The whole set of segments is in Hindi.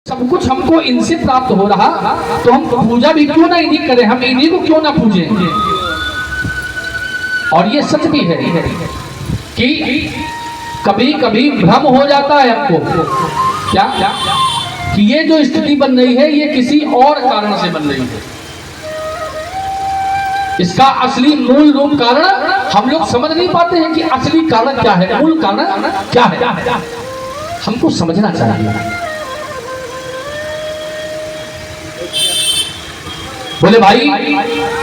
सब कुछ हमको इनसे प्राप्त हो रहा, तो हम पूजा भी क्यों ना इन्हीं करें, हम इन्हीं को क्यों ना पूजें। और ये सच भी है कि कभी कभी भ्रम हो जाता है हमको, क्या कि ये जो स्थिति बन रही है ये किसी और कारण से बन रही है। इसका असली मूल रूप कारण हम लोग समझ नहीं पाते हैं कि असली कारण क्या है, मूल कारण क्या है, हमको समझना चाहिए। बोले भाई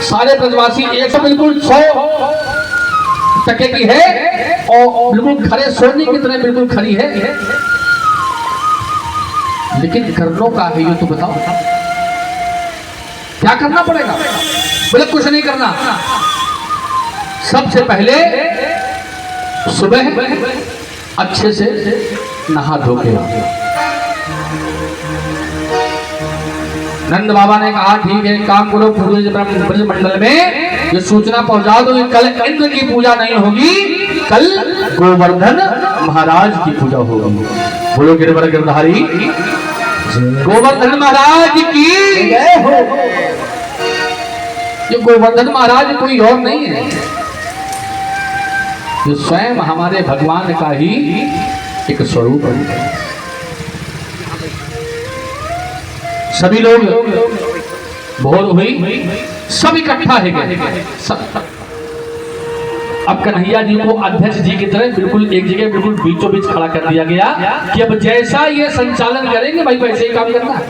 सारे ब्रजवासी 100 बिल्कुल 100% की है और बिल्कुल खरे सोने की तरह बिल्कुल खरी है, लेकिन करनो का है ये तो बताओ, क्या करना पड़ेगा। बोले कुछ नहीं करना, सबसे पहले सुबह अच्छे से नहा धो के नंद बाबा ने कहा ठीक है, काम करो, पूरे ब्रज मंडल में ये सूचना पहुंचा दो कि कल इंद्र की पूजा नहीं होगी, कल गोवर्धन महाराज की पूजा होगी। बोलो गिरवर गिरधारी गोवर्धन महाराज की। ये गोवर्धन महाराज कोई और नहीं है, ये स्वयं हमारे भगवान का ही एक स्वरूप है। सभी लोग भोर हुई, सब इकट्ठा है गए सब। अब कन्हैया जी को अध्यक्ष जी की तरह बिल्कुल एक जगह बिल्कुल बीचों बीच खड़ा कर दिया गया कि अब जैसा ये संचालन करेंगे भाई वैसे ही काम करना है।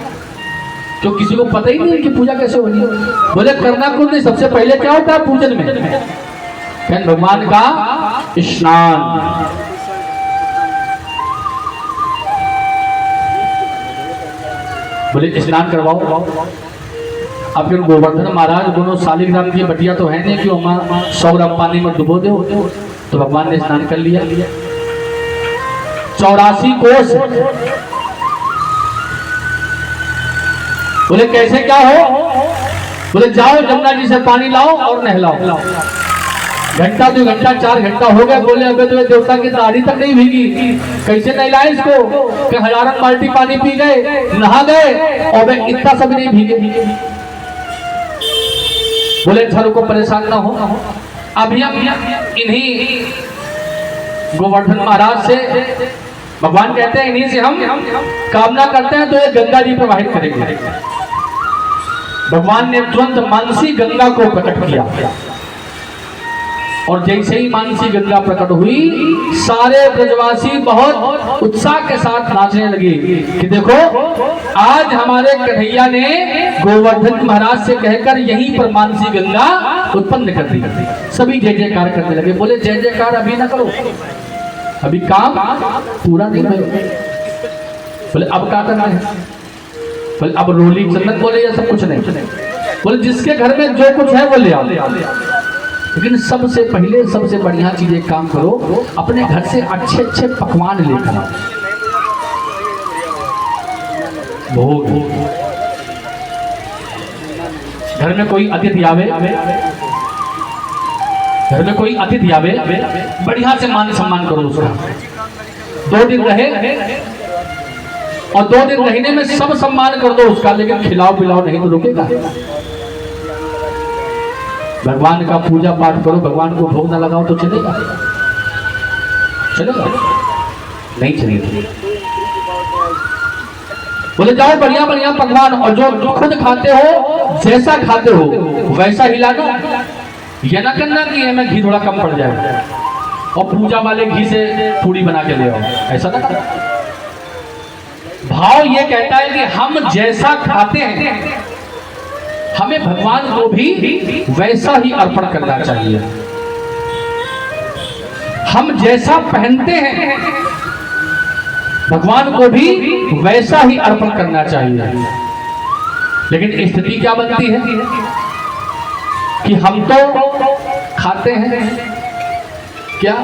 तो किसी को पता ही नहीं कि पूजा कैसे होनी है। बोले करना कुछ नहीं, सबसे पहले क्या होता है पूजन में भगवान का स्नान। बोले स्नान करवाओ। अब फिर गोवर्धन महाराज दोनों शालिग्राम की बटिया तो है नहीं कि 100 ग्राम पानी में डुबो दो, तो भगवान ने स्नान कर लिया। 84 कोस। बोले कैसे क्या हो। बोले जाओ जमुना जी से पानी लाओ और नहलाओ। घंटा 2 घंटा 4 घंटा हो गया। बोले अबे तो देवता की दाढ़ी तक नहीं भीगी, कैसे नहलाए इसको। कि हजारों बाल्टी पानी पी गए, नहा गए और इतना सब नहीं भीगे। बोले झरों को परेशान ना हो, अभी हम इन्हीं गोवर्धन महाराज से, भगवान कहते हैं इन्हीं से हम कामना करते हैं तो ये गंगा जी प्रवाहित करेंगे। भगवान ने तुरंत मानसी गंगा को प्रकट किया और जैसे ही मानसी गंगा प्रकट हुई सारे ब्रजवासी बहुत उत्साह के साथ नाचने लगे कि देखो आज हमारे कन्हैया ने गोवर्धन महाराज से कहकर यहीं पर मानसी गंगा उत्पन्न कर दी। सभी जय जयकार करने लगे। बोले जय जयकार अभी ना करो, अभी काम पूरा नहीं हुआ। बोले अब क्या करना है। बोले अब रोली चंदन बोले ये सब कुछ नहीं। बोले जिसके घर में जो कुछ है वो ले आओ, लेकिन सबसे पहले सबसे बढ़िया चीज एक काम करो, अपने घर से अच्छे अच्छे पकवान लेकर आओ। भोग घर में कोई अतिथि आवे, घर में कोई अतिथि आवे बढ़िया से मान सम्मान करो उसका। 2 दिन रहे और 2 दिन रहने में सब सम्मान कर दो उसका, लेकिन खिलाओ पिलाओ नहीं तो रुकेगा। भगवान का पूजा पाठ करो, भगवान को भोग ना लगाओ तो चलेगा, चलेगा नहीं चलेगा। बोले जाओ बढ़िया बढ़िया पकवान और जो खुद खाते हो जैसा खाते हो वैसा हिलाना। यह ना करना कि हमें घी थोड़ा कम पड़ जाए और पूजा वाले घी से पूड़ी बना के ले आओ, ऐसा ना करना। भाव ये कहता है कि हम जैसा खाते हैं हमें भगवान को भी वैसा ही अर्पण करना चाहिए। हम जैसा पहनते हैं भगवान को भी वैसा ही अर्पण करना चाहिए। लेकिन स्थिति क्या बनती है कि हम तो खाते हैं क्या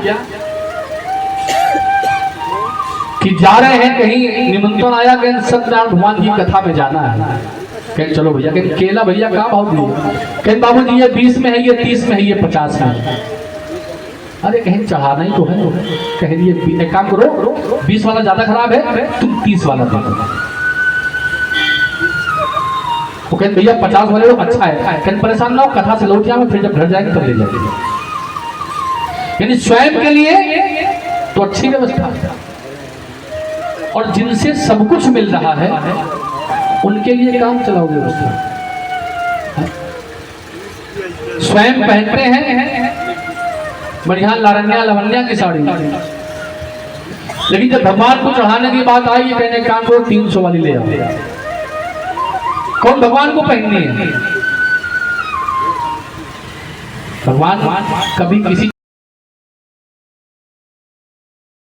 कि जा रहे हैं कहीं निमंत्रण आया कहीं सत्यनारायण भगवान की कथा में जाना है, कहीं चलो भैया, कहीं केला भैया कहाँ भाव दिए, कहीं बाबू जी ये 20 में है, ये 30 में है, ये 50 में है। अरे कहीं चढ़ाना ही तो है, कह दिए एक काम करो 20 वाला ज्यादा खराब है तुम 30 वाला दे दो। वो कहते भैया 50 वाले लोग अच्छा है, कहते परेशान ना हो, कथा से लौट जाओ, फिर जब घर जाएंगे तब ले जाएंगे। यानी स्वयं के लिए तो अच्छी व्यवस्था है, और जिनसे सब कुछ मिल रहा है उनके लिए काम चलाओगे व्यवस्था। स्वयं पहनते हैं बढ़िया लारण्या लवण्या की साड़ी, लेकिन जब भगवान को चढ़ाने की बात आई, ये कहने काम को 300 वाली ले आओ। कौन भगवान को पहननी है? भगवान कभी किसी